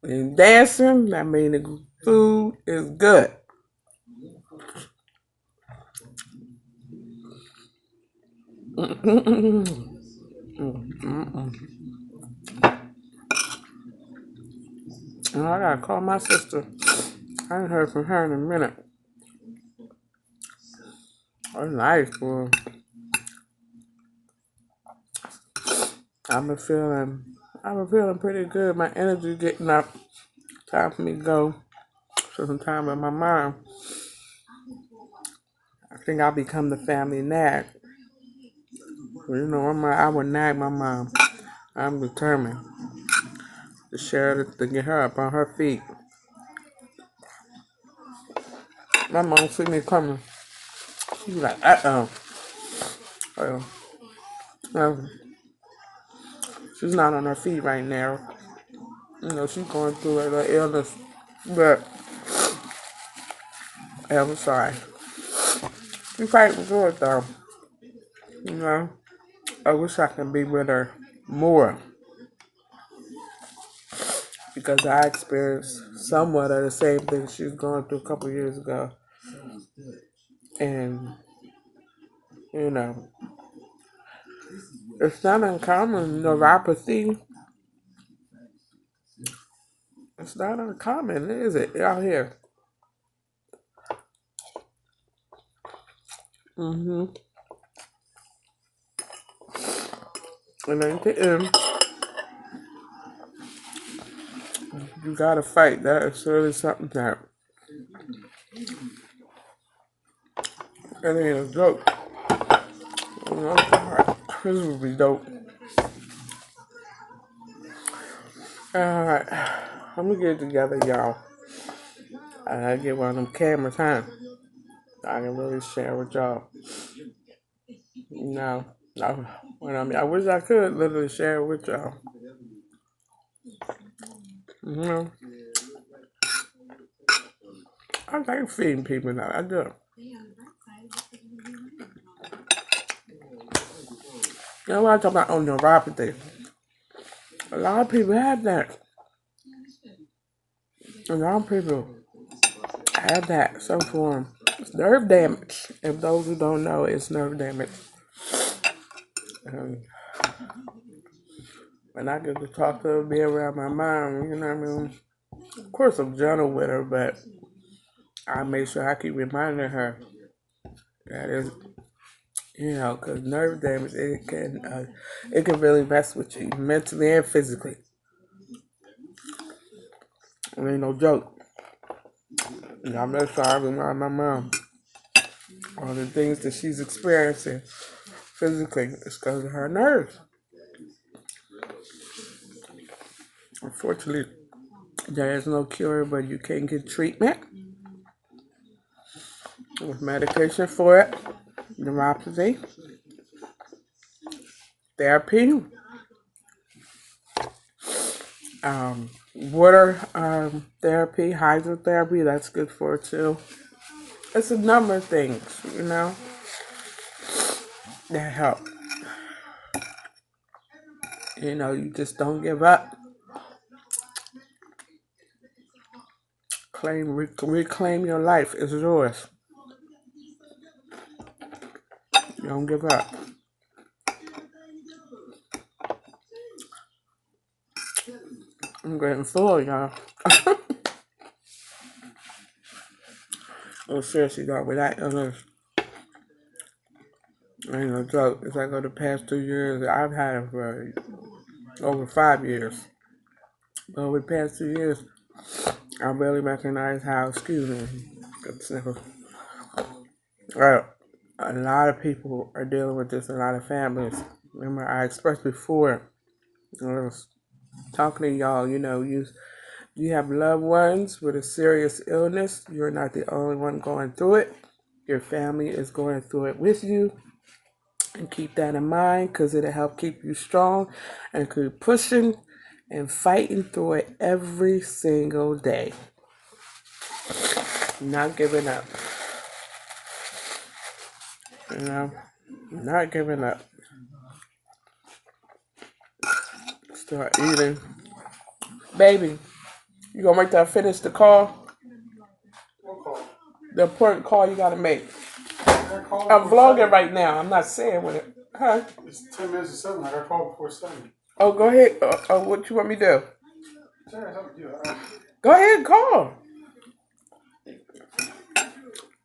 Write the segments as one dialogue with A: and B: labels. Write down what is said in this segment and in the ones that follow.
A: and dancing, that means the food is good. Oh, I gotta call my sister. I haven't heard from her in a minute. Oh, nice, boy. I've been feeling, I've been feeling pretty good. My energy getting up. Time for me to go. So some time with my mom. I think I'll become the family nag. You know, I would nag my mom. I'm determined to share it, to get her up on her feet. My mom see me coming. She be like, uh, uh, she's not on her feet right now. You know, she's going through a little illness. But, I'm sorry. She's fighting through it though. You know, I wish I could be with her more because I experienced somewhat of the same thing she was going through a couple of years ago. And, you know, it's not uncommon. Neuropathy, it's not uncommon, is it, out here? Mm-hmm. And at the end, you gotta fight. That is really something that it ain't a joke. You know, this would be dope. Alright, I'm gonna get it together, y'all. I gotta get one of them cameras, huh? I can really share with y'all. No, no. What I mean, I wish I could literally share it with y'all. You know, I like feeding people now. I do. You know what I'm talking about on neuropathy? A lot of people have that. A lot of people have that, some form. It's nerve damage. If those who don't know, it's nerve damage. Um, when I get to talk to her, be around my mom, you know what I mean? Of course, I'm gentle with her, but I make sure I keep reminding her that is, you know, because nerve damage it can really mess with you mentally and physically. It ain't no joke. And I make sure I remind my mom all the things that she's experiencing physically is because of her nerves. Unfortunately, there is no cure, but you can get treatment with medication for it, neuropathy, therapy, water therapy, hydrotherapy. That's good for it too. It's a number of things, you know, that help. You know, you just don't give up. Reclaim your life. It's yours. You don't give up. I'm getting full, y'all. Oh, seriously, though, with that illness, ain't no joke. It's like over the past 2 years, I've had it for over 5 years. But over the past 2 years, I barely recognize how, excuse me, good sniffle. Right. A lot of people are dealing with this, a lot of families. Remember, I expressed before, when I was talking to y'all, you know, you have loved ones with a serious illness. You're not the only one going through it. Your family is going through it with you. And keep that in mind because it'll help keep you strong and keep pushing and fighting through it every single day. Not giving up. You know, not giving up. Start eating. Baby, You gonna wait till I finish the call?
B: What call?
A: The important call you gotta make.
B: I called
A: I'm
B: before
A: vlogging
B: 7.
A: right now. I'm not saying when it. Huh?
B: It's 10 minutes to 7. I got called before 7.
A: Oh, go ahead. What you want me to do?
B: Sorry, it's up to you.
A: Go ahead and call.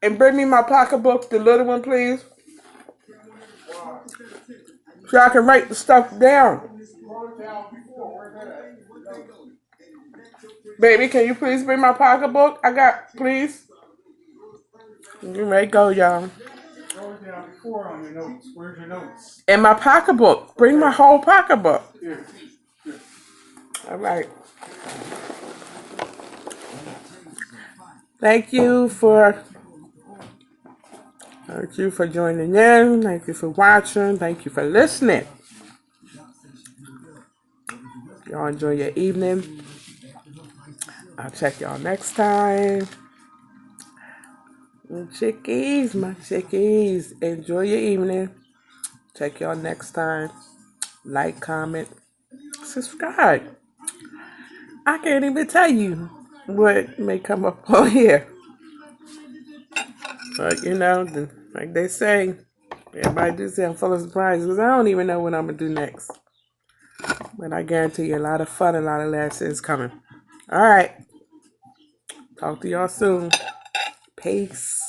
A: And bring me my pocketbook, the little one, please. So I can write the stuff down. Baby, can you please bring my pocketbook? Please. You ready to go, y'all.
B: Wrote it down before on your notes. Where's your notes?
A: And my pocketbook. Bring my whole pocketbook.
B: Here.
A: All right. Thank you for joining in. Thank you for watching. Thank you for listening. Y'all enjoy your evening. I'll check y'all next time. Chickies, my chickies. Enjoy your evening. Check y'all next time. Like, comment, subscribe. I can't even tell you what may come up on here. But you know, like they say, everybody do say I'm full of surprises because I don't even know what I'm going to do next. But I guarantee you a lot of fun, a lot of laughs is coming. All right. Talk to y'all soon. Peace.